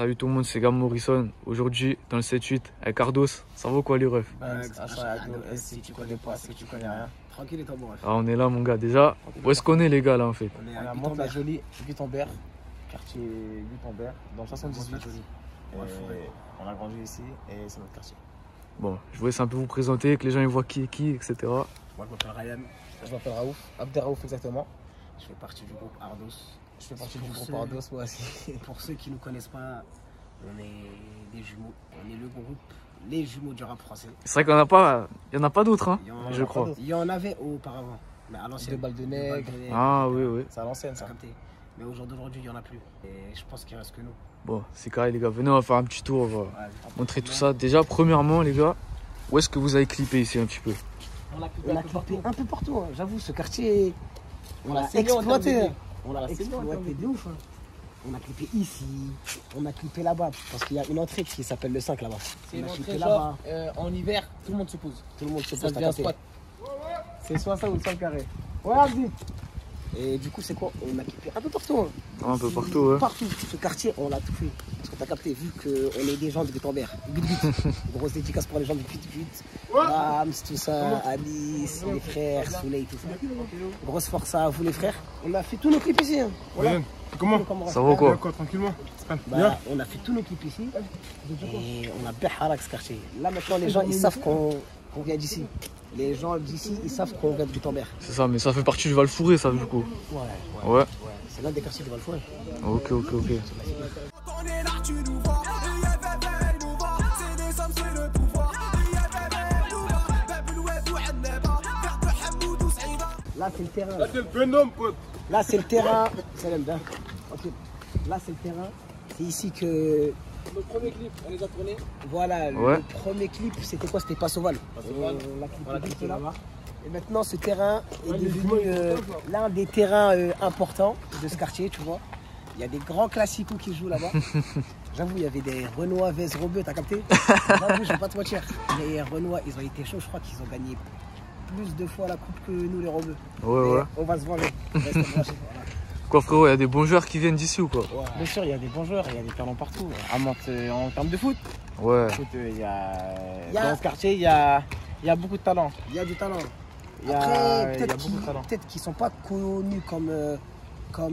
Salut tout le monde, c'est Gam Morrison. Aujourd'hui, dans le 7-8, avec Cardos. Ça vaut quoi les refs? Si tu connais pas, si tu connais rien. Tranquille et toi, mon ref. Ah, on est là mon gars. Déjà, où est-ce qu'on est les gars là en fait? On est On à a Monte-la-Jolie, Gutenberg, quartier Gutenberg, dans le 78. On a grandi ici et c'est notre quartier. Bon, je vous laisse un peu vous présenter, que les gens ils voient qui est qui, etc. Moi, je m'appelle Ryan. Je m'appelle Raouf, Abderraouf exactement. Je fais partie du groupe Ardos. Je fais partie Pour du groupe ceux- Ardos, moi aussi. Pour ceux qui ne nous connaissent pas, on est des jumeaux. On est le groupe Les Jumeaux du rap français. C'est vrai qu'il n'y en a pas d'autres, hein, Il y en- je crois. d'autres. Il y en avait auparavant, mais à l'ancienne. Deux balles de nègre. Ah oui, oui. C'est à l'ancienne Ça ça. a capté. Mais aujourd'hui, il n'y en a plus. Et je pense qu'il reste que nous. Bon, c'est carré les gars. Venez, on va faire un petit tour, on va montrer tout ça. Déjà, premièrement les gars, où est-ce que vous avez clippé ici un petit peu? On a On a clippé un peu partout, hein. J'avoue, ce quartier, on l'a saigné en termes de exploité. vie. On l'a On l'a saigné en termes exploité de de ouf. Hein. On a clippé ici, on a clippé là-bas, parce qu'il y a une entrée qui s'appelle le 5 là-bas. C'est On une a entrée clippé genre, en hiver, tout le monde se pose. Tout le monde se Ça pose, devient un t'as spot. capté. C'est soit ça ou le sol carré. Ouais, vas-y. Et du coup, c'est quoi? On a clippé un peu partout. Hein. Un peu partout, ouais. Partout. Ce quartier, on l'a tout fait. Parce que t'as capté, vu qu'on est des gens de Gutenberg. Gut, gut. Grosse dédicace pour les gens de Gut, gut. Bams, tout ça, Alice, les frères, Soleil, tout ça. Grosse force à vous les frères. On a fait tous nos clips ici. Hein. Voilà. Comment Ça vaut quoi? D'accord, tranquillement. Bah, on a fait tous nos clips ici. Et on a bien harak ce quartier. Là maintenant, les gens, ils savent qu'on vient d'ici. Les gens d'ici, ils savent qu'on vient de Gutenberg. C'est ça, mais ça fait partie du Val-Fouré, ça du coup. Ouais. Ouais. C'est l'un des quartiers de Valfoy. Ok, ok, ok. On est là, tu nous vois. IFFL nous voit. C'est des hommes, c'est le pouvoir. IFFL nous voit. Peuple ouest ou Annaba. Père de Hamoud ou Saïda. Là, c'est le terrain. Là, c'est le Venom, pote. Là, c'est le terrain. Salam bien. Ok. Là, c'est le terrain. C'est ici que. Le premier clip, on les a tournés. Voilà, Ouais. le premier clip, c'était quoi? C'était Passoval. Passoval. On l'a clippé clippé là. là-bas. Et maintenant, ce terrain est devenu l'un des terrains importants de ce quartier, tu vois. Il y a des grands classicos qui jouent là-bas. J'avoue, il y avait des Renois vs Rebeu, t'as capté? J'avoue, je vais pas te mentir. Les Renois, ils ont été chauds, je crois qu'ils ont gagné plus de fois la coupe que nous, les Rebeux. Ouais, Mais ouais. on va se venger. Reste branché, voilà. Quoi frérot, il y a des bons joueurs qui viennent d'ici ou quoi? Bien sûr, il y a des bons joueurs, il y a des talents partout. À Mantes, en termes de foot, Ouais. il y a... Il y a- Dans ce quartier, il y a beaucoup de talents. Il y a du talent. Il y a, Après, il y a peut-être beaucoup de talents. qu'ils ne sont pas connus comme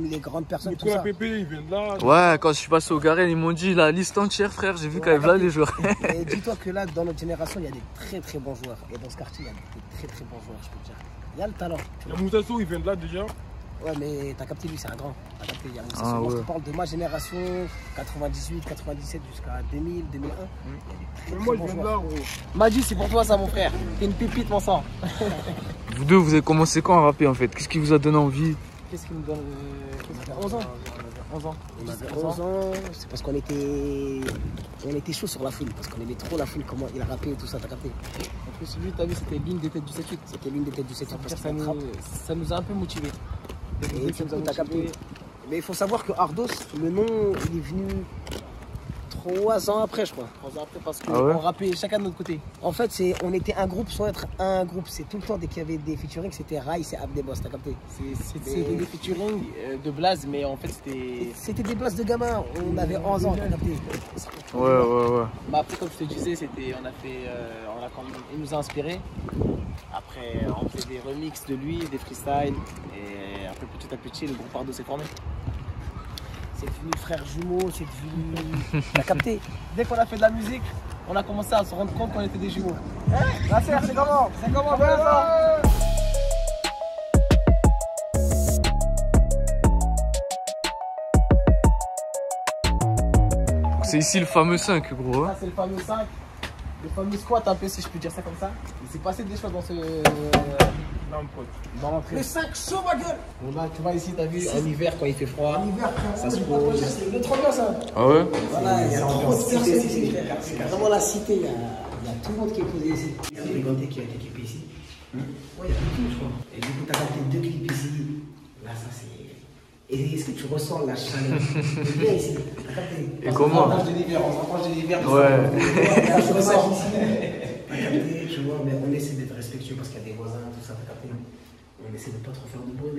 les grandes personnes, tout Nicolas ça. Pépé, il vient de là. Ouais, quand je suis passé au Garel, ils m'ont dit la liste entière, frère. J'ai vu qu'il y avait là les joueurs. Et dis-toi que là, dans notre génération, il y a des très très bons joueurs. Et dans ce quartier, il y a des très très bons joueurs, je peux te dire. Il y a le talent. Il y a Moutasso, il vient de là déjà. Ouais, mais t'as capté, lui, c'est un grand. T'as capté, il y a Moussa Ah, Sow. Moi, je ouais. te parle de ma génération, 98, 97 jusqu'à 2000, 2001. Il y a des très, Mais très moi, je bons viens de joueurs. là, gros. Madi, c'est pour toi ça, mon frère. T'es une pépite, mon sang. Vous deux, vous avez commencé quand à rapper en fait? Qu'est-ce qui vous a donné envie? Qu'est-ce qui nous donne On avait 11 ans. 11 ans. On avait 11 ans, c'est parce qu'on était chaud sur la foule, parce qu'on aimait trop la foule, comment il a rappé et tout ça, t'as capté. En plus, lui, t'as vu, c'était l'une des têtes du 7-8. C'était l'une des têtes du 7 parce Ça qu'il nous, attrape. ça nous a un peu motivés. Et tu t'as capté. Mais il faut savoir que Ardos, le nom, il est venu 3 ans après, je crois. 3 ans après, parce qu'on Ah ouais rappait chacun de notre côté. En fait, on était un groupe sans être un groupe. C'est tout le temps, dès qu'il y avait des featuring, c'était Rice et Abdebos, t'as capté. C'était des featuring de Blaze, mais en fait, c'était. C'était des blagues de gamins, on avait 11 ans, t'as capté. Ouais, ouais, ouais. Bah, après, comme je te disais, il nous a inspiré. Après, on fait des remixes de lui, des freestyles. Et après, petit à petit, le groupe Ardo s'est formé. C'est devenu frère jumeau, c'est devenu. T'as capté. Dès qu'on a fait de la musique, on a commencé à se rendre compte qu'on était des jumeaux. La serre, c'est comment? C'est comment bien ça? C'est ici le fameux 5, gros. Hein. Ça, c'est le fameux 5. Le fameux squat, un peu, si je peux dire ça comme ça. Il s'est passé des choses dans ce. Non, pote. Dans l'entrée. Le 5 chaud, ma gueule. Bon, là, tu vois ici, t'as vu, en hiver, quand il fait froid, ça se pose. C'est trop bien ça. Ah ouais? Voilà, il y a trop de personnes ici, frère. C'est vraiment la cité, il y a tout le monde qui est posé ici. Il y a Briganté qui a été équipé ici. Ouais, il y a tout, je crois. Et du coup, t'as capté 2 clips ici. Là, ça c'est. Et est-ce que tu ressens la chaleur? C'est bien ici. T'as capté. Et comment? On s'approche de l'hiver, on s'approche de l'hiver. Ouais. Là, je ressens ici. T'as capté, tu vois, mais on essaie d'être respectueux parce qu'il y a des voisins, tout ça, t'as capté. On essaie de pas trop faire de bruit,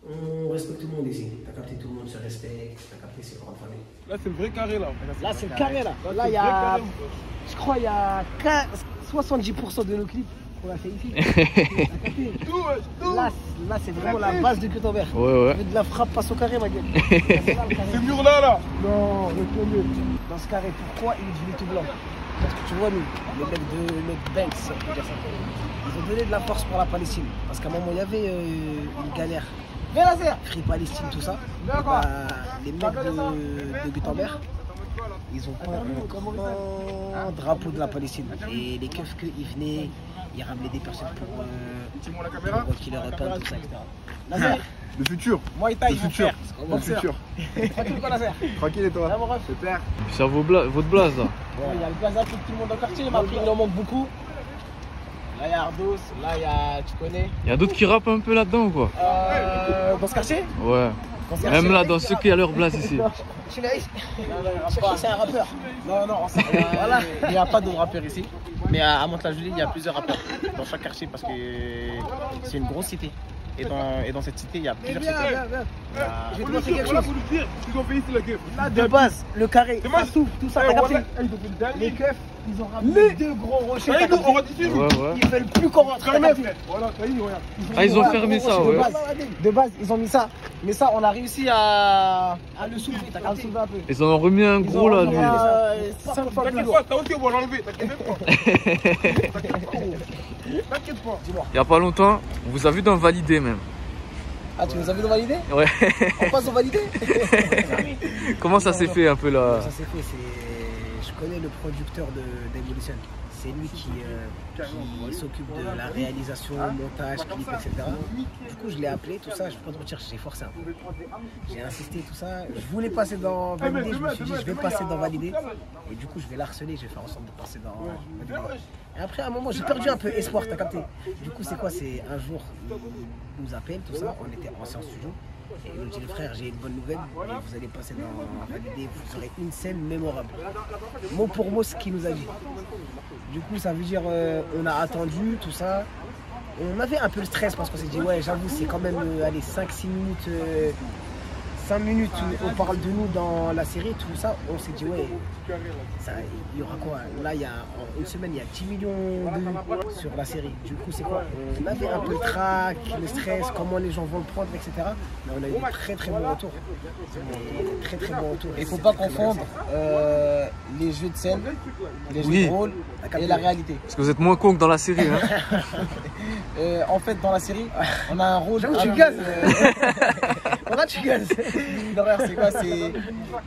mais On respecte tout le monde ici. T'as capté, tout le monde se respecte. T'as capté, c'est grande famille. Là, c'est le vrai carré, là. Là, c'est le carré, là. Là, il y a. Je crois, il y a 70% de nos clips qu'on a fait ici. T'as capté? Là, c'est vraiment la base de Gutenberg. Ouais, ouais. De la frappe passe au carré, ma gueule. Ce mur-là, là. Non, le mur. Dans ce carré, pourquoi il est devenu tout blanc? Parce que tu vois, nous, les mecs de Banks, on peut dire ça. Ils ont donné de la force pour la Palestine. Parce qu'à un moment, il y avait une galère. Free Palestine, tout ça. Bah, les mecs de Gutenberg, ils ont pas un drapeau de la Palestine. Et les keufs qu'ils venaient, ils ramenaient des personnes pour qu'ils leur repeinent, tout ça, etc. Nazer, Le futur. Moi, il taille, Le mon futur. frère. Le futur. Tranquille, quoi, Nazer? Tranquille, et toi? Là, mon ref. Super. C'est votre blase là. Il y a le Gaza pour tout le monde au quartier, mais après, il en manque beaucoup. Là, il y a Ardos, là, il y a, tu connais. Il y a d'autres qui rappent un peu là-dedans ou quoi? Dans ce quartier? Ouais. Dans ce Même quartier là, dans ceux qui a leur blase ici. c'est un rappeur. Non, voilà. Il n'y a pas de rappeurs ici. Mais à Mantes-la-Jolie, il y a plusieurs rappeurs dans chaque quartier parce que c'est une grosse cité. Et dans cette cité, il y a plusieurs cités. Je vais te montrer quelque chose. Ils ont fait ici, la gueule. Là, de base, le carré, C'est moi, ça souffle, tout ça, t'as capté? Les keufs, ils ont ramené deux gros rochers. Ça y est, t'as nous, on capté? rentre ici, nous. Ouais, ouais. Ils veulent plus qu'on rentre. t'as capté? Voilà, ça y est, regarde. Ah, ils ont fermé ça, ouais. De base, ils ont mis ça. Mais ça, on a réussi à le soulever. T'as capté? Un peu. Ils en ont remis un gros là, lui. 5 fois plus T'inquiète lourd. pas, t'as aussi, on va l'enlever. T'inquiète pas. T'inquiète pas. Il y a pas longtemps, on vous a vu dans Validé même. Ah, tu nous as vu de valider? Ouais. On passe au validé? Comment ça s'est fait un peu là? Ça s'est fait, je connais le producteur d'Evolution. C'est lui qui s'occupe de la réalisation, montage, clip, etc. Du coup, je l'ai appelé, tout ça. Je peux pas te mentir, j'ai forcé un peu. J'ai insisté, tout ça. Je voulais passer dans Validé. Je me suis dit, je vais passer dans Validé. Et du coup, je vais l'harceler. Je vais faire en sorte de passer dans Validé. Et après, à un moment, j'ai perdu un peu espoir, t'as capté. Du coup, c'est quoi? C'est un jour, il nous appelle, tout ça. On était en séance studio. Et il nous dit, frère, j'ai une bonne nouvelle. Vous allez passer dans Validé. Vous aurez une scène mémorable. Mot pour mot, ce qu'il nous a dit. Du coup, ça veut dire, on a attendu, tout ça. On avait un peu le stress parce qu'on s'est dit, ouais, j'avoue, c'est quand même, allez, 5-6 minutes. 5 minutes, on parle de nous dans la série, tout ça, on s'est dit, ouais, il y aura quoi? Là, en une semaine, il y a 10 millions de vues sur la série. Du coup, c'est quoi? On avait un peu le trac, le stress, comment les gens vont le prendre, etc. Mais on a eu des très très bons retours. Très très bons retours. Il ne faut pas confondre les jeux de scène, les jeux de rôle et la réalité. Parce que vous êtes moins con que dans la série. Hein. En fait, dans la série, on a un rôle. J'avoue, tu gazes. Voilà, tu gazes. L'horreur, c'est quoi?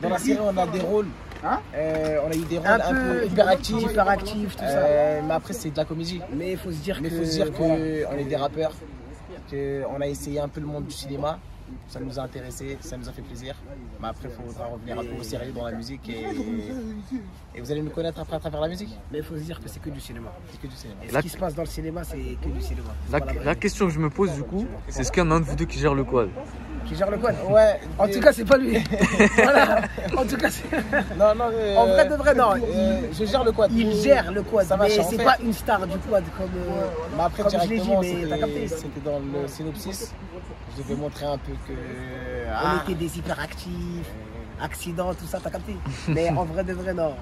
Dans la série, on a des rôles. On a eu des rôles un peu hyperactifs, tout ça. Mais après, c'est de la comédie. Mais il faut se dire qu'on est des rappeurs, qu'on a essayé un peu le monde du cinéma. Ça nous a intéressé, ça nous a fait plaisir. Mais après, il faudra revenir un peu au sérieux dans la musique et vous allez nous connaître après à travers la musique. Mais il faut se dire que c'est que du cinéma. C'est que du cinéma. Et ce qui se passe dans le cinéma, c'est que du cinéma. La question que je me pose du coup, c'est est-ce qu'il y en a un de vous deux qui gère le quad? Qui gère le quad? Ouais. En tout cas, c'est pas lui. Voilà. En tout cas, c'est. Non, en vrai de vrai, non. Je gère le quad. Il gère le quad. Ça mais marche, c'est pas une star du quad comme. Mais après, comme je l'ai dit, mais t'as capté. C'était dans le synopsis. Je devais montrer un peu que. On était des hyperactifs, accidents, tout ça, t'as capté. Mais en vrai de vrai, non.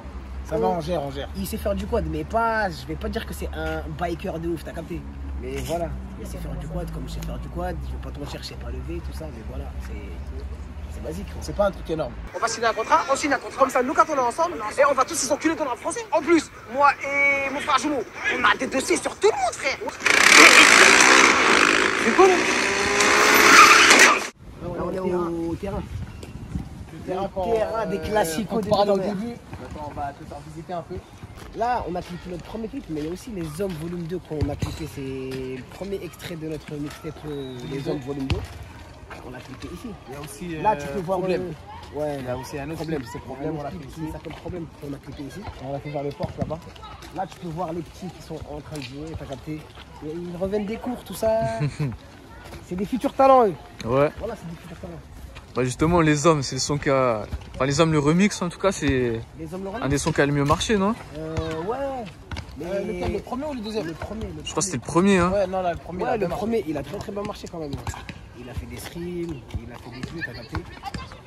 Ça va, on gère. Il sait faire du quad, mais pas. Je vais pas dire que c'est un biker de ouf, t'as capté. Mais voilà, il sait faire du quad comme je sais faire du quad. Je vais pas te mentir, je sais pas lever, tout ça, mais voilà, c'est basique. C'est pas un truc énorme. On va signer un contrat, on signe un contrat comme ça, nous quand on est ensemble, et on va tous les enculer dans le rap français. En plus, moi et mon frère jumeau, on a des dossiers sur tout le monde, frère. C'est cool. Là, on est au terrain. Terrain des classiques on parlait au début. Maintenant, on va te faire visiter un peu. Là, on a clippé notre premier clip, mais il y a aussi Les Hommes Volume 2 qu'on a clippé. C'est le premier extrait de notre mixtape Les Hommes Volume 2. On l'a clippé ici. Il y a aussi là, tu peux voir Problème. Ouais, Il y a aussi un autre Problème. clip, c'est Problème. On l'a fait qui ici. s'appelle Problème qu'on a clippé ici. On l'a fait vers le port là-bas. Là, tu peux voir les petits qui sont en train de jouer, t'as capté. Ils reviennent des cours, tout ça. C'est des futurs talents, eux. Ouais. Voilà, c'est des futurs talents. Bah justement, Les Hommes, c'est le son qui a. Enfin, Les Hommes, le remix en tout cas, c'est Les Hommes un des sons qui a le mieux marché, non? Ouais. Mais Le premier ou le deuxième? le premier. Je crois que c'était le premier, hein. Ouais, non, là, le premier. Ouais, le premier, il a très très bien marché quand même. il a fait des streams, il a fait des vues, t'as capté.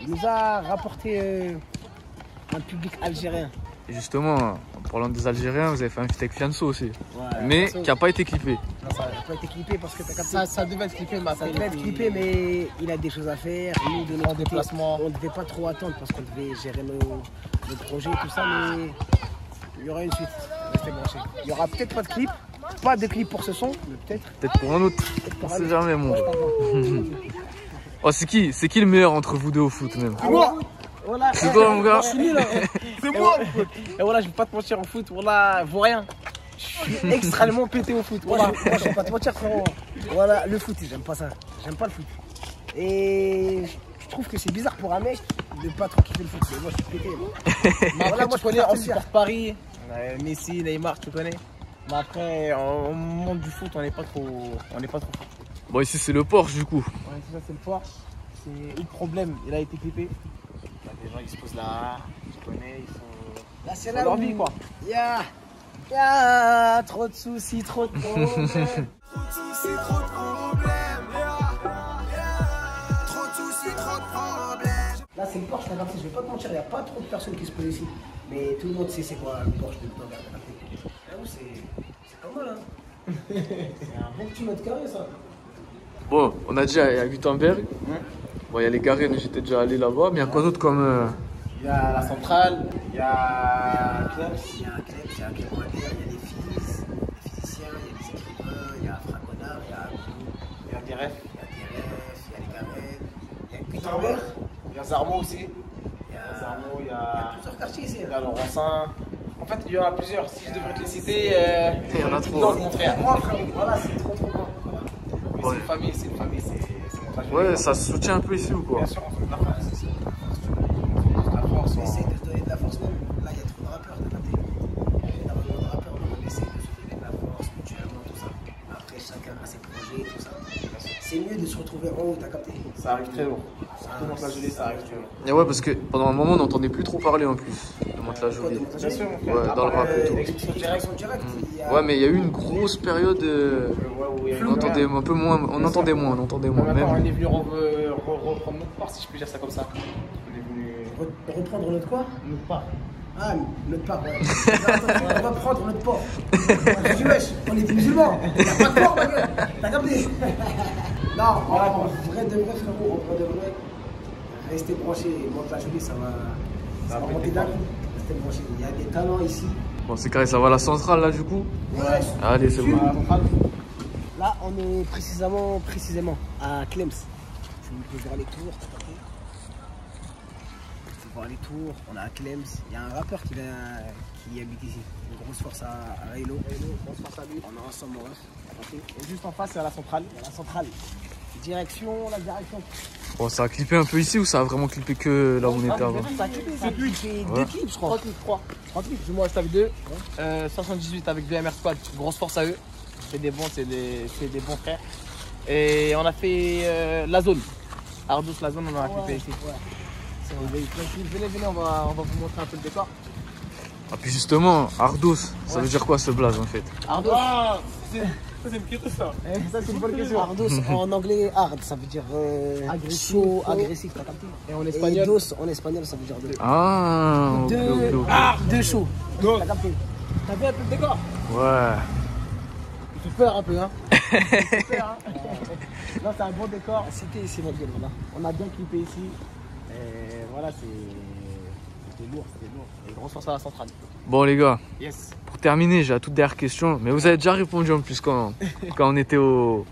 Il nous a rapporté un public algérien. Et justement, en parlant des Algériens, vous avez fait un feat avec Fianso aussi. Ouais, Mais Fianso. qui n'a pas été clippé. Non, ça n'a pas été clippé parce que t'as capté. Ça devait être clippé, mais Ça devait être clippé, mais il a des choses à faire. Nous, de notre côté, déplacement. on ne devait pas trop attendre parce qu'on devait gérer nos projets, tout ça, mais il y aura une suite. Restez branchés. Il n'y aura peut-être pas de clip, pas de clip pour ce son, mais peut-être. Peut-être pour un autre. On pour un sait autre. jamais, mon. Franchement. Oh, c'est qui le meilleur entre vous deux au foot, même? Moi, voilà. C'est toi, mon gars? Je suis nul, hein. C'est moi. Et voilà, je vais pas te mentir en foot, voilà, vaut rien. Je suis extrêmement pété au foot. Voilà. Moi, je vais pas te mentir, frérot. Voilà, le foot, j'aime pas ça. J'aime pas le foot. Et je trouve que c'est bizarre pour un mec de pas trop kiffer le foot. Mais moi, je suis pété. Mais Voilà, après, moi, tu connais, je on préfère te supporte Paris. Messi, Neymar, tu connais. Mais après, au monde du foot, on n'est pas trop foot. Bon, ici, c'est le Porsche, du coup. Ouais, c'est ça, c'est le Porsche. C'est le problème, il a été clippé. Il y a des gens qui se posent là, tu connais, ils sont Là, c'est dans là leur où vie, quoi. Y'a trop de soucis, trop de problèmes. Trop de soucis, trop de problèmes. Trop de soucis, trop de problèmes. Là, c'est le Porsche, t'as capté, je vais pas te mentir, il n'y a pas trop de personnes qui se posent ici. Mais tout le monde sait c'est quoi le Porsche de Gutenberg, t'as capté. J'avoue, c'est pas mal, hein. C'est un bon petit mètre carré, ça. Bon, on a déjà, il y a Gutenberg. Bon, il y a les Garennes, j'étais déjà allé là-bas. Mais il y a quoi d'autre comme. Il y a la centrale, il y a Kleps. Il y a un Kleps, il y a un Kleps Water, il y a les physiciens, il y a les écrivains, il y a Fragonard, il y a Abdou, Il y a des refs. il y a des refs, il y a les Garennes, il y a Gutenberg, Il y a Zarmo aussi. il y a Zarmo, il y il y a a plusieurs quartiers ici. il y a Laurencin. En fait, il y en a plusieurs. Si je devrais te les citer, Il y en a trop. non, Hein. mon frère. Moi, frère, voilà, c'est trop grand. Voilà. Mais c'est une famille, c'est mon frère. Ouais, ça se soutient un peu ici ou quoi? Bien sûr, on fait de la France. La France, On essaie de se donner de la force même. Là, il y a trop de rappeurs, t'as capté. Il y a énormément de rappeurs, donc on essaie de se donner de la force mutuellement, tout ça. Après, chacun a ses projets, tout ça. C'est mieux de se retrouver en haut, t'as capté. ça arrive très lourd. Surtout dans la gelée, ça arrive très lourd. Et ouais, parce que pendant un moment, on n'entendait plus trop parler en plus de Monte-la Jolie. Bien sûr, mon frère. Ouais, dans le rap et tout. Expression directe, il y a- Ouais, mais il y a eu une grosse période. On entendait un peu moins. On entendait moins. Maintenant, on Même. est venu reprendre notre part, si je peux dire ça comme ça. On est venu Reprendre notre quoi? notre part. Ah, notre part, ouais. Attends, on va prendre notre port. Je dis, wesh, on est des musulmans. T'as pas de port, ma gueule. T'as capté? Non, en vrai de vrai, frérot, en vrai de vrai, restez branchés. Monte la jolie, ça va monter d'un coup. Restez branchés. Il y a des talents ici. Bon, c'est carré, ça va à la centrale là, du coup. Ouais. Allez, c'est bon. Là, on est précisément à Klems. Tu peux voir les tours, t'as capté? Tu peux voir les tours, on est à Klems. Il y a un rappeur qui habite ici. Une grosse force à Raylo. Grosse force à lui. On est ensemble, mon ref. T'as capté? Et juste en face, c'est à la centrale. Il y a la centrale. Direction. Bon, ça a clippé un peu ici ou ça a vraiment clippé que là où on était avant? Ça a clippé, ça a clippé Ouais. 2 clips, je crois. 3 clips. Moi, je avec 2. 78 avec VMR Squad. Grosse force à eux. C'est des bons, c'est des bons frères. Et on a fait la zone. Ardos, la zone, on en a clippé ici. Ouais. Venez, on va vous montrer un peu le décor. Ah, puis justement, Ardos, ça veut dire quoi ce blaze en fait? Ardos. C'est une question, ça. Ça, c'est une bonne question. Ardos en anglais, hard, ça veut dire Agressif, chaud, chaud. agressif, t'as capté? Et en Et espagnol. dos en espagnol, ça veut dire deux. Ah, ok, ok, ok. Deux chaud. T'as capté? T'as vu un peu le décor? Ouais. Il fait peur un peu, hein. Il fait peur, hein. Non, c'est un bon décor. C'était ici, mon gueule, voilà. On a bien clippé ici. Et voilà, c'était lourd. Et grosse force à la centrale. Bon, les gars, Yes. pour terminer, j'ai la toute dernière question. Mais vous avez déjà répondu en plus quand on était au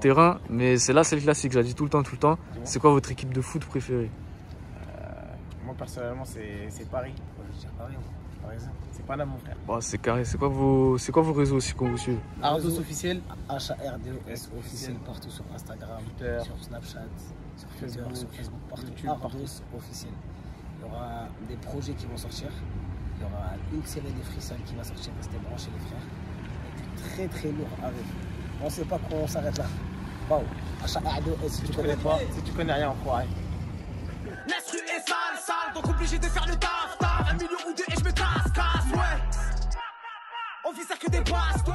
terrain. Mais c'est le classique, j'ai dit tout le temps. C'est quoi votre équipe de foot préférée? Moi, personnellement, c'est Paris. Je dis Paris, Par exemple. C'est pas là, mon frère. Bon, c'est carré. C'est quoi vos réseaux aussi qu'on vous suit? Ardos officiel. HARDOS officiel partout sur Instagram, Twitter, sur Snapchat, sur Twitter, Facebook, sur Facebook, partout. YouTube, Ardos partout. officiel. Il y aura des projets qui vont sortir. Il y aura une série des freestyles qui va sortir. Restez branchés les frères. Et très lourd avec. On sait pas quand on s'arrête là. Waouh. HARDOS, Si tu connais pas, si tu connais rien, enfoiré. L'instru est sale, donc obligé de faire le taf. 1 million ou 2 et je me casse, ouais. On vise à que des bastos.